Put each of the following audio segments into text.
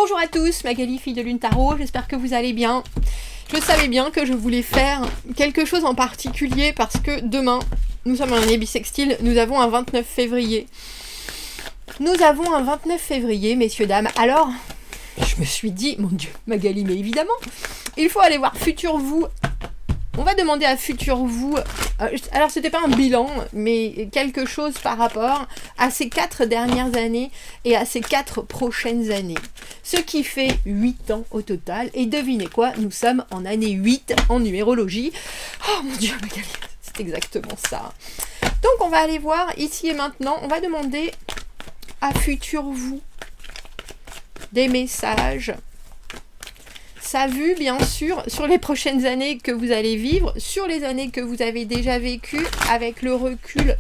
Bonjour à tous, Magali, fille de Lune Tarot, j'espère que vous allez bien. Je savais bien que je voulais faire quelque chose en particulier parce que demain, nous sommes en année bissextile, nous avons un 29 février. Nous avons un 29 février, messieurs, dames. Alors, je me suis dit, mon Dieu, Magali, mais évidemment, il faut aller voir Futur Vous. On va demander à Futur Vous, alors c'était pas un bilan, mais quelque chose par rapport à ces 4 dernières années et à ces 4 prochaines années. Ce qui fait 8 ans au total. Et devinez quoi, nous sommes en année 8 en numérologie. Oh mon Dieu, Magali, c'est exactement ça. Donc on va aller voir ici et maintenant, on va demander à Futur Vous des messages. Ça vue, bien sûr, sur les prochaines années que vous allez vivre, sur les années que vous avez déjà vécues, avec le recul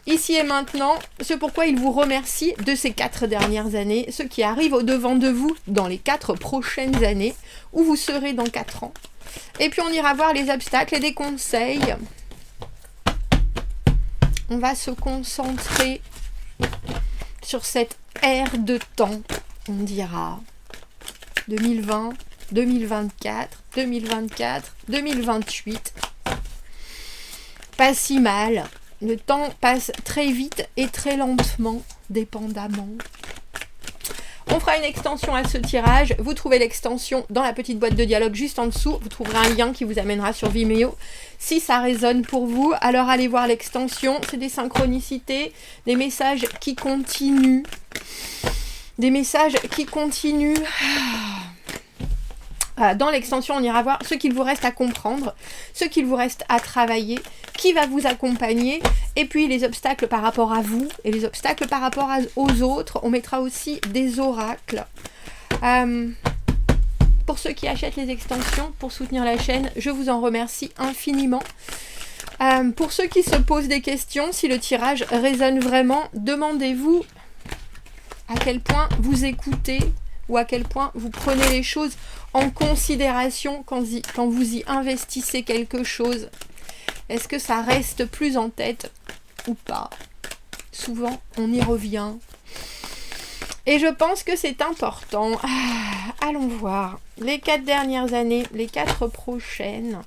ici et maintenant, ce pourquoi il vous remercie de ces 4 dernières années, ce qui arrive au-devant de vous dans les 4 prochaines années, où vous serez dans 4 ans. Et puis on ira voir les obstacles et des conseils. On va se concentrer sur cette ère de temps, on dira. 2020, 2024, 2024, 2028. Pas si mal. Le temps passe très vite et très lentement, dépendamment. On fera une extension à ce tirage. Vous trouvez l'extension dans la petite boîte de dialogue juste en dessous. Vous trouverez un lien qui vous amènera sur Vimeo. Si ça résonne pour vous, alors allez voir l'extension. C'est des synchronicités, des messages qui continuent. Des messages qui continuent. Dans l'extension, on ira voir ce qu'il vous reste à comprendre, ce qu'il vous reste à travailler, qui va vous accompagner, et puis les obstacles par rapport à vous, et les obstacles par rapport aux autres. On mettra aussi des oracles. Pour ceux qui achètent les extensions, pour soutenir la chaîne, je vous en remercie infiniment. Pour ceux qui se posent des questions, si le tirage résonne vraiment, demandez-vous à quel point vous écoutez ou à quel point vous prenez les choses en considération quand vous y investissez quelque chose. Est-ce que ça reste plus en tête ou pas? Souvent, on y revient. Et je pense que c'est important. Allons voir. Les 4 dernières années, les 4 prochaines.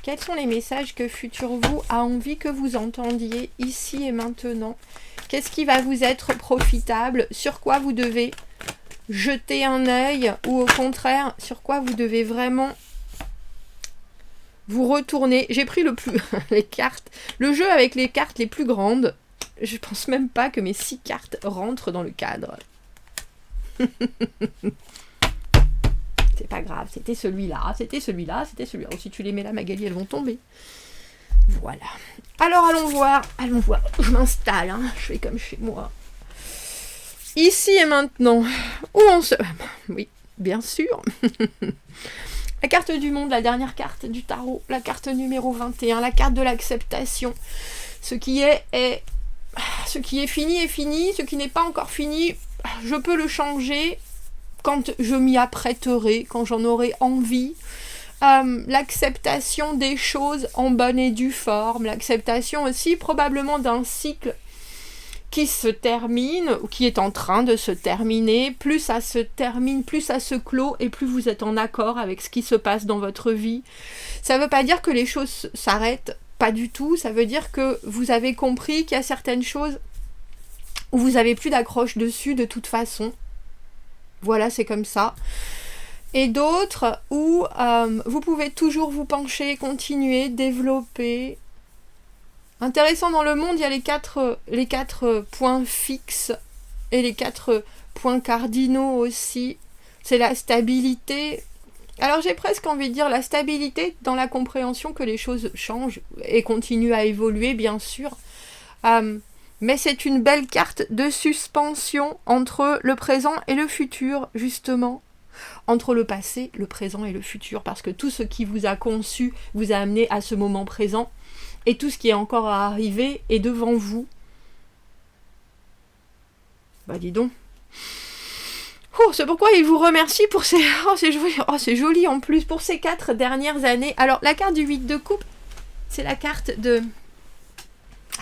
Quels sont les messages que Futur Vous a envie que vous entendiez ici et maintenant? Qu'est-ce qui va vous être profitable? Sur quoi vous devez jeter un œil, ou au contraire, sur quoi vous devez vraiment vous retourner? J'ai pris les cartes, le jeu avec les cartes les plus grandes. Je pense même pas que mes 6 cartes rentrent dans le cadre. C'est pas grave, c'était celui-là, c'était celui-là, c'était celui-là. Oh, si tu les mets là, Magali, elles vont tomber. Voilà. Alors allons voir. Je m'installe, hein. Je fais comme chez moi. Ici et maintenant, où on se... Oui, bien sûr. La carte du monde, la dernière carte du tarot, la carte numéro 21, la carte de l'acceptation. Ce qui est fini est fini, ce qui n'est pas encore fini, je peux le changer quand je m'y apprêterai, quand j'en aurai envie. L'acceptation des choses en bonne et due forme, l'acceptation aussi probablement d'un cycle qui se termine, ou qui est en train de se terminer. Plus ça se termine, plus ça se clôt, et plus vous êtes en accord avec ce qui se passe dans votre vie. Ça ne veut pas dire que les choses s'arrêtent, pas du tout. Ça veut dire que vous avez compris qu'il y a certaines choses où vous n'avez plus d'accroche dessus de toute façon. Voilà, c'est comme ça. Et d'autres où vous pouvez toujours vous pencher, continuer, développer. Intéressant, dans le monde, il y a les quatre points fixes et les 4 points cardinaux aussi. C'est la stabilité. Alors j'ai presque envie de dire la stabilité dans la compréhension que les choses changent et continuent à évoluer, bien sûr. Mais c'est une belle carte de suspension entre le présent et le futur, justement. Entre le passé, le présent et le futur. Parce que tout ce qui vous a conçu vous a amené à ce moment présent. Et tout ce qui est encore à arriver est devant vous. Bah dis donc. Oh, c'est pourquoi il vous remercie pour ces... Oh, c'est joli. Oh, c'est joli en plus pour ces 4 dernières années. Alors, la carte du 8 de coupe, c'est la carte de...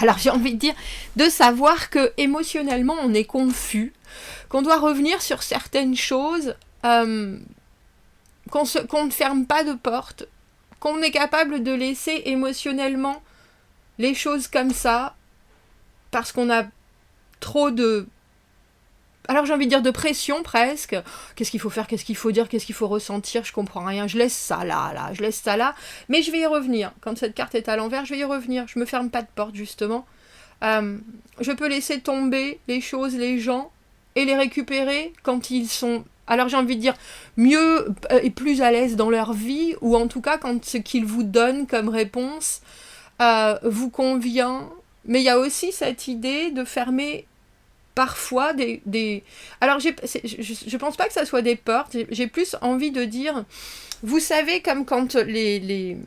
Alors j'ai envie de dire, de savoir que émotionnellement on est confus, qu'on doit revenir sur certaines choses, qu'on ne ferme pas de porte, qu'on est capable de laisser émotionnellement les choses comme ça, parce qu'on a trop de... Alors j'ai envie de dire de pression presque. Qu'est-ce qu'il faut faire, qu'est-ce qu'il faut dire, qu'est-ce qu'il faut ressentir, je comprends rien, je laisse ça là, je laisse ça là. Mais je vais y revenir. Quand cette carte est à l'envers, je vais y revenir. Je me ferme pas de porte justement. Je peux laisser tomber les choses, les gens, et les récupérer quand ils sont... Alors j'ai envie de dire mieux et plus à l'aise dans leur vie, ou en tout cas quand ce qu'ils vous donnent comme réponse vous convient. Mais il y a aussi cette idée de fermer parfois des... Alors je pense pas que ça soit des portes, j'ai plus envie de dire, vous savez, comme quand les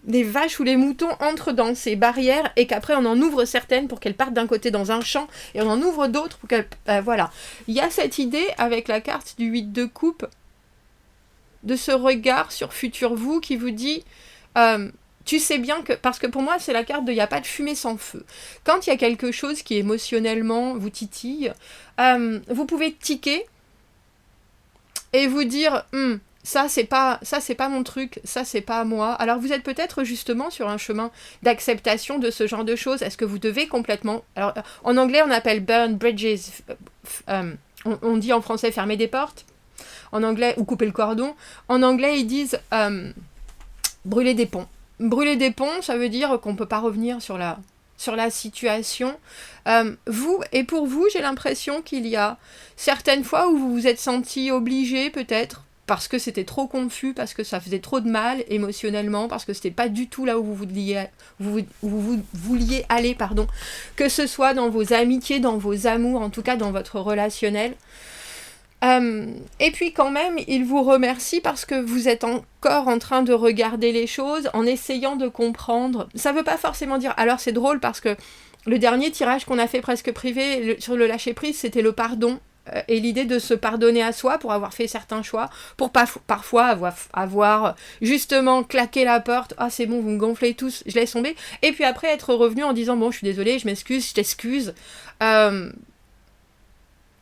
vaches ou les moutons entrent dans ces barrières et qu'après on en ouvre certaines pour qu'elles partent d'un côté dans un champ et on en ouvre d'autres pour qu'elles... voilà. Il y a cette idée avec la carte du 8 de coupe, de ce regard sur futur vous qui vous dit... tu sais bien que... Parce que pour moi, c'est la carte de « il n'y a pas de fumée sans feu ». Quand il y a quelque chose qui émotionnellement vous titille, vous pouvez tiquer et vous dire ça, c'est pas mon truc, ça, c'est pas moi ». Alors, vous êtes peut-être justement sur un chemin d'acceptation de ce genre de choses. Est-ce que vous devez complètement... Alors, en anglais, on appelle « burn bridges ». On dit en français « fermer des portes ». En anglais, ou « couper le cordon ». En anglais, ils disent « brûler des ponts ». Brûler des ponts, ça veut dire qu'on ne peut pas revenir sur la situation. Pour vous, j'ai l'impression qu'il y a certaines fois où vous vous êtes senti obligé, peut-être, parce que c'était trop confus, parce que ça faisait trop de mal émotionnellement, parce que c'était pas du tout là où vous vouliez aller, pardon, que ce soit dans vos amitiés, dans vos amours, en tout cas dans votre relationnel. Et puis quand même, il vous remercie parce que vous êtes encore en train de regarder les choses, en essayant de comprendre. Ça veut pas forcément dire... Alors c'est drôle parce que le dernier tirage qu'on a fait presque privé sur le lâcher-prise, c'était le pardon. Et l'idée de se pardonner à soi pour avoir fait certains choix, pour parfois avoir justement claqué la porte, ah c'est bon, vous me gonflez tous, je laisse tomber, et puis après être revenu en disant bon je suis désolée, je m'excuse, je t'excuse,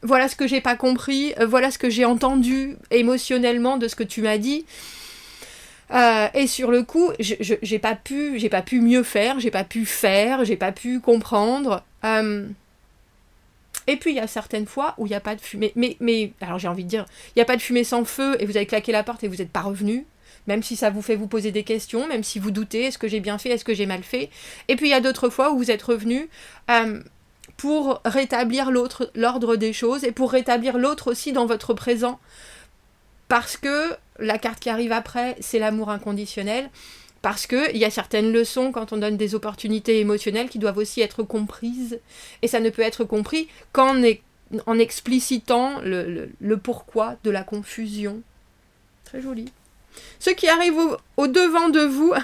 voilà ce que j'ai pas compris, voilà ce que j'ai entendu émotionnellement de ce que tu m'as dit. Et sur le coup, j'ai pas pu mieux faire, j'ai pas pu comprendre. Et puis il y a certaines fois où il n'y a pas de fumée. Mais alors j'ai envie de dire, il n'y a pas de fumée sans feu et vous avez claqué la porte et vous n'êtes pas revenu. Même si ça vous fait vous poser des questions, même si vous doutez, est-ce que j'ai bien fait, est-ce que j'ai mal fait. Et puis il y a d'autres fois où vous êtes revenu pour rétablir l'ordre des choses et pour rétablir l'autre aussi dans votre présent. Parce que la carte qui arrive après, c'est l'amour inconditionnel. Parce qu'il y a certaines leçons quand on donne des opportunités émotionnelles qui doivent aussi être comprises. Et ça ne peut être compris qu'en explicitant le pourquoi de la confusion. Très joli. Ceux qui arrivent au devant de vous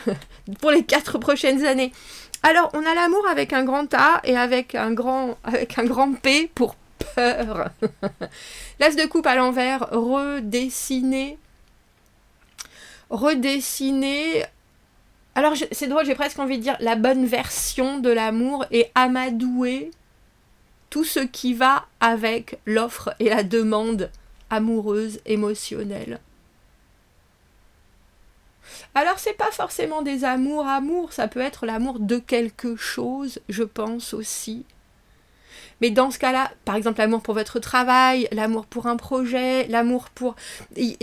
pour les 4 prochaines années. Alors, on a l'amour avec un grand A et avec un grand P pour peur. L'as de coupe à l'envers, redessiner. Alors, c'est drôle, j'ai presque envie de dire la bonne version de l'amour et amadouer tout ce qui va avec l'offre et la demande amoureuse, émotionnelle. Alors, c'est pas forcément des amours, ça peut être l'amour de quelque chose, je pense aussi. Mais dans ce cas-là, par exemple, l'amour pour votre travail, l'amour pour un projet, l'amour pour...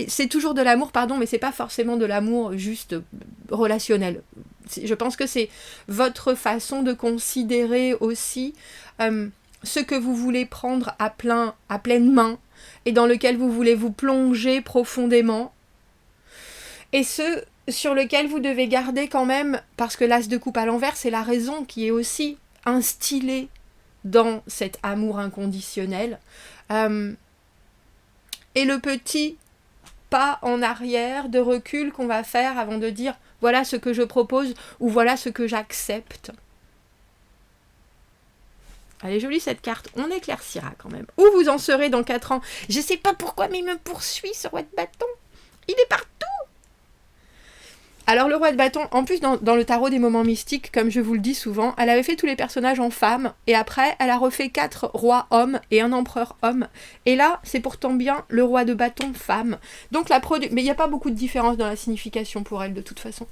C'est toujours de l'amour, pardon, mais c'est pas forcément de l'amour juste relationnel. Je pense que c'est votre façon de considérer aussi ce que vous voulez prendre à pleine main et dans lequel vous voulez vous plonger profondément. Et ce sur lequel vous devez garder quand même, parce que l'as de coupe à l'envers, c'est la raison qui est aussi instillée dans cet amour inconditionnel. Et le petit pas en arrière de recul qu'on va faire avant de dire voilà ce que je propose ou voilà ce que j'accepte. Elle est jolie cette carte, on éclaircira quand même. Où vous en serez dans 4 ans? Je sais pas pourquoi, mais il me poursuit sur votre bâton. Il est partout. Alors le roi de bâton, en plus dans le tarot des moments mystiques, comme je vous le dis souvent, elle avait fait tous les personnages en femmes, et après elle a refait 4 rois hommes et un empereur homme. Et là, c'est pourtant bien le roi de bâton femme. Donc mais il n'y a pas beaucoup de différence dans la signification pour elle de toute façon.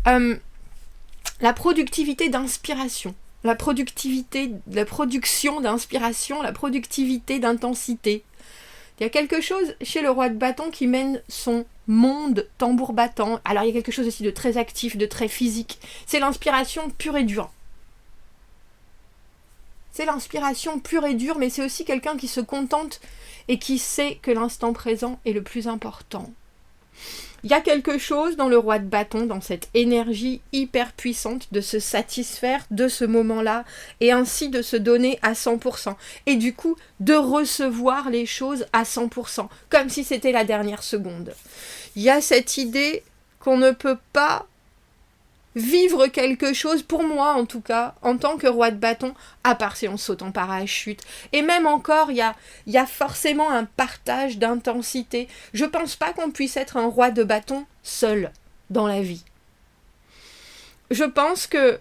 La productivité d'inspiration, la production d'inspiration, la productivité d'intensité. Il y a quelque chose chez le roi de bâton qui mène son monde tambour battant. Alors il y a quelque chose aussi de très actif, de très physique. C'est l'inspiration pure et dure. C'est l'inspiration pure et dure, mais c'est aussi quelqu'un qui se contente et qui sait que l'instant présent est le plus important. Il y a quelque chose dans le roi de bâton, dans cette énergie hyper puissante de se satisfaire de ce moment-là et ainsi de se donner à 100%. Et du coup, de recevoir les choses à 100%, comme si c'était la dernière seconde. Il y a cette idée qu'on ne peut pas vivre quelque chose, pour moi en tout cas, en tant que roi de bâton, à part si on saute en parachute. Et même encore, il y a forcément un partage d'intensité. Je pense pas qu'on puisse être un roi de bâton seul dans la vie. Je pense que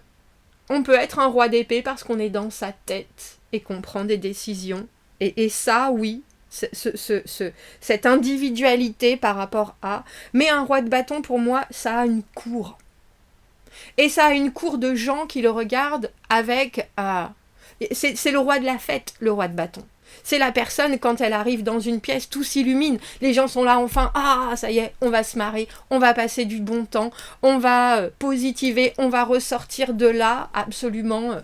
on peut être un roi d'épée parce qu'on est dans sa tête et qu'on prend des décisions. Et ça, oui, cette individualité par rapport à... Mais un roi de bâton, pour moi, ça a une cour. Et ça a une cour de gens qui le regardent avec... c'est le roi de la fête, le roi de bâton. C'est la personne, quand elle arrive dans une pièce, tout s'illumine. Les gens sont là, enfin, ça y est, on va se marrer, on va passer du bon temps, on va positiver, on va ressortir de là absolument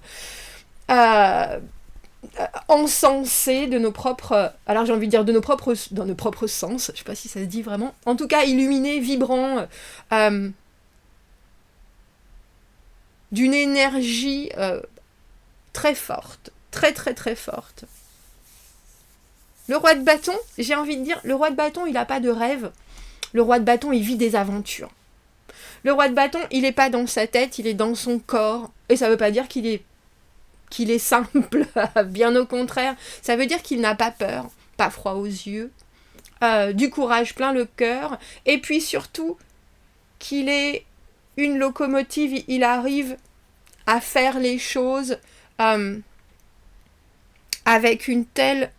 encensé de nos propres... alors j'ai envie de dire dans nos propres sens, je sais pas si ça se dit vraiment. En tout cas, illuminé, vibrant... d'une énergie très forte, très très très forte. Le roi de bâton, j'ai envie de dire, le roi de bâton, il n'a pas de rêve. Le roi de bâton, il vit des aventures. Le roi de bâton, il n'est pas dans sa tête, il est dans son corps. Et ça ne veut pas dire qu'il est simple, bien au contraire. Ça veut dire qu'il n'a pas peur, pas froid aux yeux, du courage plein le cœur, et puis surtout qu'il est une locomotive, il arrive à faire les choses avec une telle...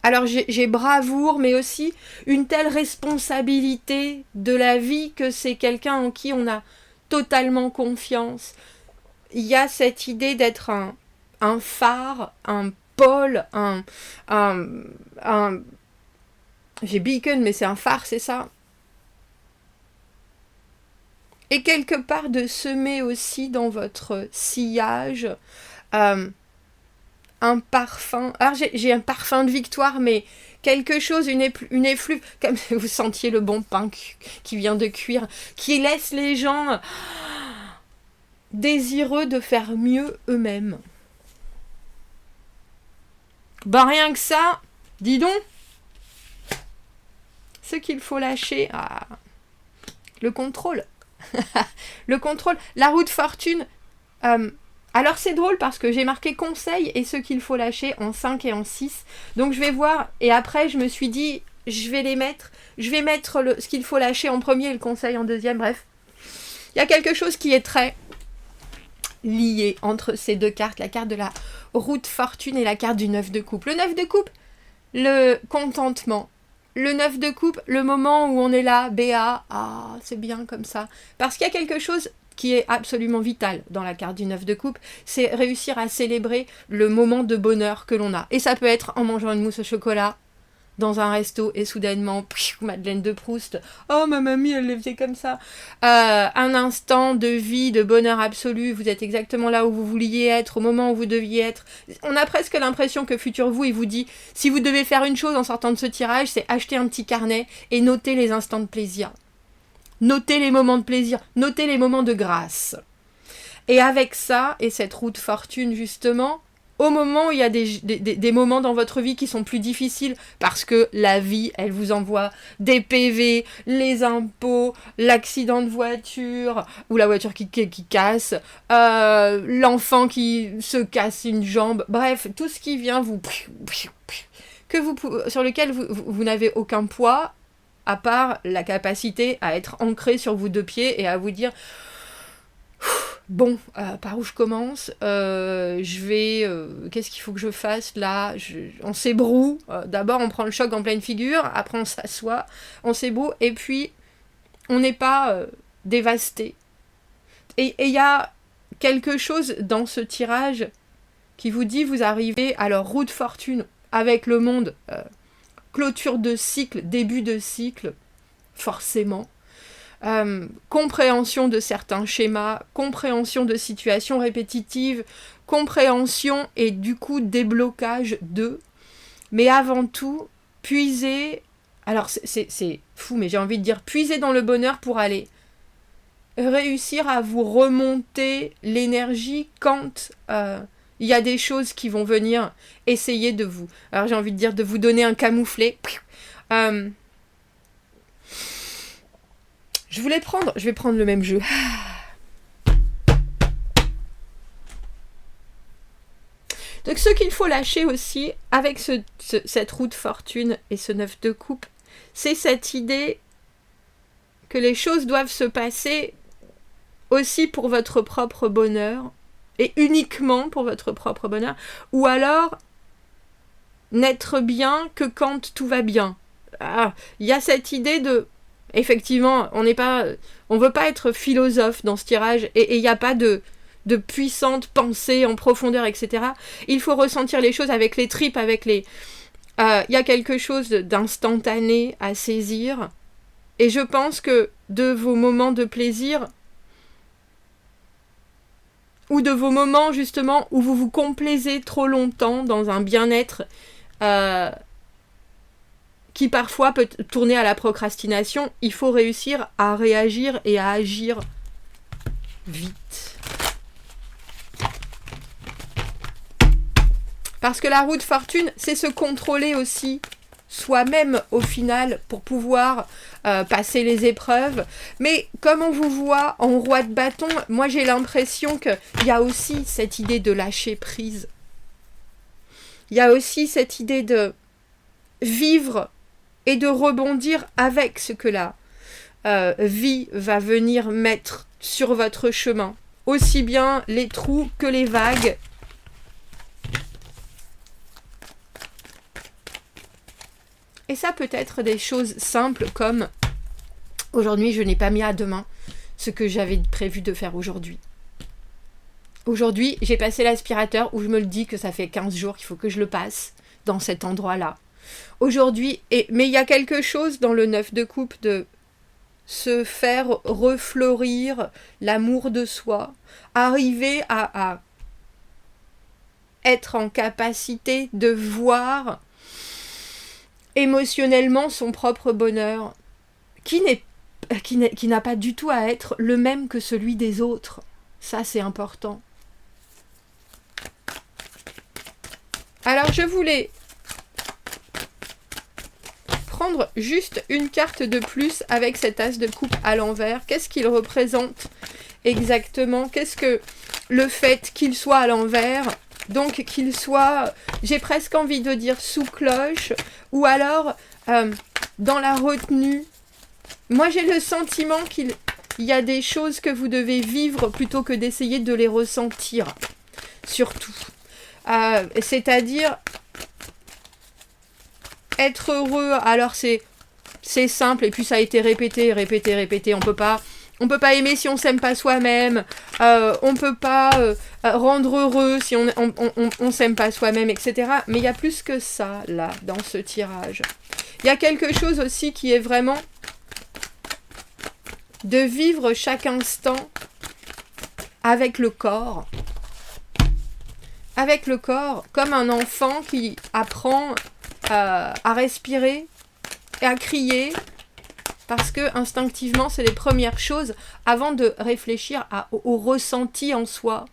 Alors j'ai bravoure, mais aussi une telle responsabilité de la vie que c'est quelqu'un en qui on a totalement confiance. Il y a cette idée d'être un phare, un pôle, j'ai beacon, mais c'est un phare, c'est ça. Et quelque part de semer aussi dans votre sillage un parfum. Alors j'ai un parfum de victoire, mais quelque chose, une effluve, comme si vous sentiez le bon pain qui vient de cuire, qui laisse les gens désireux de faire mieux eux-mêmes. Rien que ça, dis donc, ce qu'il faut lâcher, le contrôle. Le contrôle, la roue de fortune. Alors c'est drôle parce que j'ai marqué conseil et ce qu'il faut lâcher en 5 et en 6. Donc je vais voir et après je me suis dit je vais mettre ce qu'il faut lâcher en premier et le conseil en deuxième. Bref, il y a quelque chose qui est très lié entre ces deux cartes, la carte de la roue de fortune et la carte du 9 de coupe. Le 9 de coupe, le contentement. Le 9 de coupe, le moment où on est là, béat, c'est bien comme ça. Parce qu'il y a quelque chose qui est absolument vital dans la carte du 9 de coupe, c'est réussir à célébrer le moment de bonheur que l'on a. Et ça peut être en mangeant une mousse au chocolat, dans un resto, et soudainement, Madeleine de Proust, oh ma mamie, elle les faisait comme ça. Un instant de vie, de bonheur absolu, vous êtes exactement là où vous vouliez être, au moment où vous deviez être. On a presque l'impression que Futur Vous, il vous dit, si vous devez faire une chose en sortant de ce tirage, c'est acheter un petit carnet et noter les instants de plaisir. Notez les moments de plaisir, notez les moments de grâce. Et avec ça, et cette roue de fortune justement, au moment où il y a des moments dans votre vie qui sont plus difficiles, parce que la vie, elle vous envoie des PV, les impôts, l'accident de voiture, ou la voiture qui casse, l'enfant qui se casse une jambe, bref, tout ce qui vient sur lequel vous n'avez aucun poids, à part la capacité à être ancré sur vos deux pieds et à vous dire bon, par où je commence, qu'est-ce qu'il faut que je fasse là, on s'ébroue, d'abord on prend le choc en pleine figure, après on s'assoit, on s'ébroue, et puis on n'est pas dévasté. Et il y a quelque chose dans ce tirage qui vous dit, vous arrivez à leur roue de fortune avec le monde, clôture de cycle, début de cycle, forcément. Compréhension de certains schémas, compréhension de situations répétitives, compréhension et du coup déblocage d'eux. Mais avant tout, puiser, alors c'est fou, mais j'ai envie de dire puiser dans le bonheur pour aller réussir à vous remonter l'énergie quand il y a des choses qui vont venir essayer de vous. Alors j'ai envie de dire de vous donner un camouflet. Je vais prendre le même jeu. Donc ce qu'il faut lâcher aussi avec cette roue de fortune et ce 9 de coupe, c'est cette idée que les choses doivent se passer aussi pour votre propre bonheur et uniquement pour votre propre bonheur, ou alors n'être bien que quand tout va bien. Il y a cette idée de effectivement, on veut pas être philosophe dans ce tirage et il n'y a pas de puissante pensée en profondeur, etc. Il faut ressentir les choses avec les tripes, il y a quelque chose d'instantané à saisir. Et je pense que de vos moments de plaisir ou de vos moments justement où vous vous complaisez trop longtemps dans un bien-être qui parfois peut tourner à la procrastination, il faut réussir à réagir et à agir vite. Parce que la roue de fortune, c'est se contrôler aussi soi-même au final pour pouvoir passer les épreuves. Mais comme on vous voit en roi de bâton, moi j'ai l'impression qu'il y a aussi cette idée de lâcher prise. Il y a aussi cette idée de vivre et de rebondir avec ce que la vie va venir mettre sur votre chemin. Aussi bien les trous que les vagues. Et ça peut être des choses simples comme « Aujourd'hui, je n'ai pas mis à demain ce que j'avais prévu de faire aujourd'hui. Aujourd'hui, j'ai passé l'aspirateur où je me le dis que ça fait 15 jours qu'il faut que je le passe dans cet endroit-là. Aujourd'hui, mais il y a quelque chose dans le 9 de coupe de se faire refleurir l'amour de soi, arriver à être en capacité de voir émotionnellement son propre bonheur, qui n'a pas du tout à être le même que celui des autres. Ça, c'est important. Alors, je voulais prendre juste une carte de plus avec cet as de coupe à l'envers. Qu'est-ce qu'il représente exactement? Qu'est-ce que le fait qu'il soit à l'envers, donc qu'il soit, j'ai presque envie de dire sous cloche, ou alors dans la retenue. Moi j'ai le sentiment qu'il y a des choses que vous devez vivre plutôt que d'essayer de les ressentir, surtout. C'est-à-dire être heureux, alors c'est simple, et puis ça a été répété, on peut pas aimer si on s'aime pas soi-même, on peut pas rendre heureux si on s'aime pas soi-même, etc. Mais il y a plus que ça, là, dans ce tirage. Il y a quelque chose aussi qui est vraiment de vivre chaque instant avec le corps. Avec le corps, comme un enfant qui apprend à respirer et à crier, parce que instinctivement c'est les premières choses avant de réfléchir au ressenti en soi.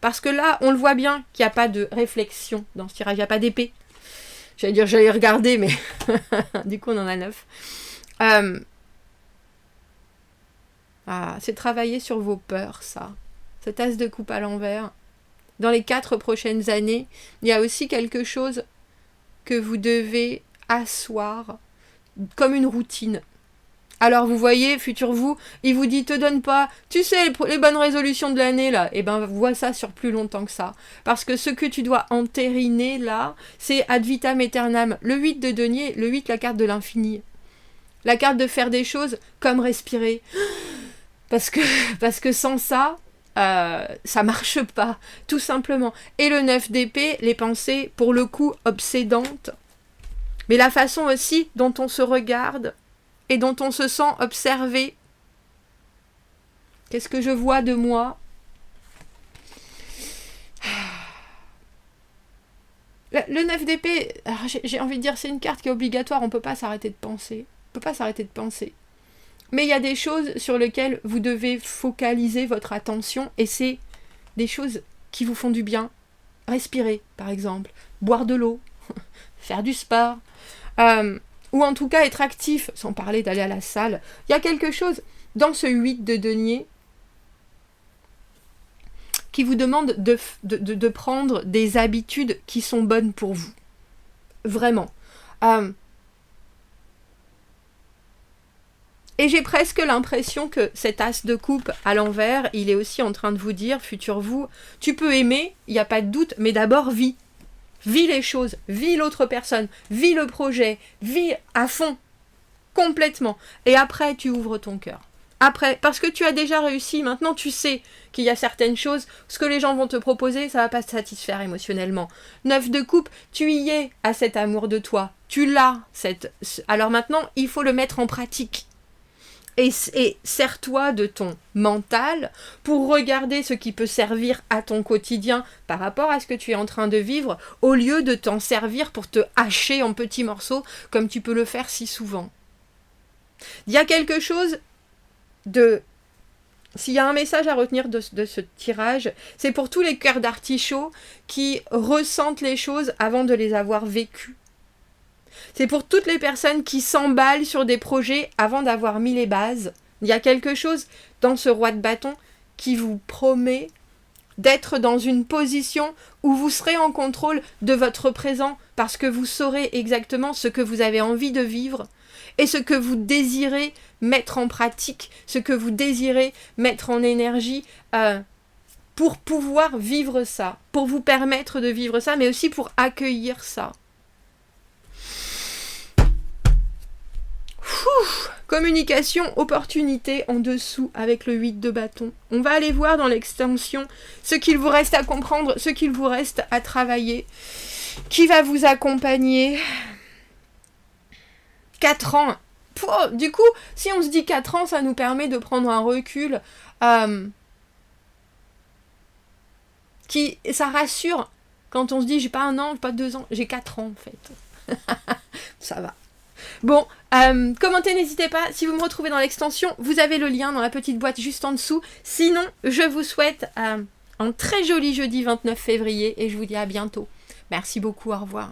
Parce que là, on le voit bien qu'il n'y a pas de réflexion dans ce tirage, il n'y a pas d'épée. J'allais regarder, mais du coup on en a 9. C'est travailler sur vos peurs, ça. Cet as de coupe à l'envers. Dans les 4 prochaines années, il y a aussi quelque chose que vous devez asseoir, comme une routine. Alors vous voyez, futur vous, il vous dit te donne pas, tu sais, les bonnes résolutions de l'année là, et ben vois ça sur plus longtemps que ça. Parce que ce que tu dois entériner là, c'est ad vitam aeternam. Le 8 de denier, le 8, la carte de l'infini. La carte de faire des choses comme respirer. Parce que sans ça, ça marche pas, tout simplement. Et le 9 d'épée, les pensées, pour le coup, obsédantes. Mais la façon aussi dont on se regarde, et dont on se sent observé. Qu'est-ce que je vois de moi? Le 9 d'épée, j'ai envie de dire, c'est une carte qui est obligatoire, on ne peut pas s'arrêter de penser. On peut pas s'arrêter de penser. Mais il y a des choses sur lesquelles vous devez focaliser votre attention, et c'est des choses qui vous font du bien. Respirer, par exemple. Boire de l'eau. Faire du sport. Ou en tout cas être actif, sans parler d'aller à la salle. Il y a quelque chose dans ce 8 de denier qui vous demande de prendre des habitudes qui sont bonnes pour vous. Vraiment. Et j'ai presque l'impression que cet as de coupe à l'envers, il est aussi en train de vous dire, futur vous, tu peux aimer, il n'y a pas de doute, mais d'abord vis. Vis les choses, vis l'autre personne, vis le projet, vis à fond, complètement. Et après, tu ouvres ton cœur. Après, parce que tu as déjà réussi, maintenant tu sais qu'il y a certaines choses, ce que les gens vont te proposer, ça va pas te satisfaire émotionnellement. 9 de coupe, tu y es à cet amour de toi. Tu l'as. Alors maintenant, il faut le mettre en pratique. Et sers-toi de ton mental pour regarder ce qui peut servir à ton quotidien par rapport à ce que tu es en train de vivre, au lieu de t'en servir pour te hacher en petits morceaux comme tu peux le faire si souvent. Il y a quelque chose de... S'il y a un message à retenir de ce tirage, c'est pour tous les cœurs d'artichaut qui ressentent les choses avant de les avoir vécues. C'est pour toutes les personnes qui s'emballent sur des projets avant d'avoir mis les bases. Il y a quelque chose dans ce roi de bâton qui vous promet d'être dans une position où vous serez en contrôle de votre présent parce que vous saurez exactement ce que vous avez envie de vivre et ce que vous désirez mettre en pratique, ce que vous désirez mettre en énergie pour pouvoir vivre ça, pour vous permettre de vivre ça, mais aussi pour accueillir ça. Communication, opportunité en dessous avec le 8 de bâton. On va aller voir dans l'extension ce qu'il vous reste à comprendre, ce qu'il vous reste à travailler, qui va vous accompagner. 4 ans. Du coup, si on se dit 4 ans, ça nous permet de prendre un recul ça rassure quand on se dit j'ai pas 1 an, j'ai pas 2 ans, j'ai 4 ans en fait. Ça va. Bon, commentez, n'hésitez pas. Si vous me retrouvez dans l'extension, vous avez le lien dans la petite boîte juste en dessous. Sinon, je vous souhaite un très joli jeudi 29 février et je vous dis à bientôt. Merci beaucoup, au revoir.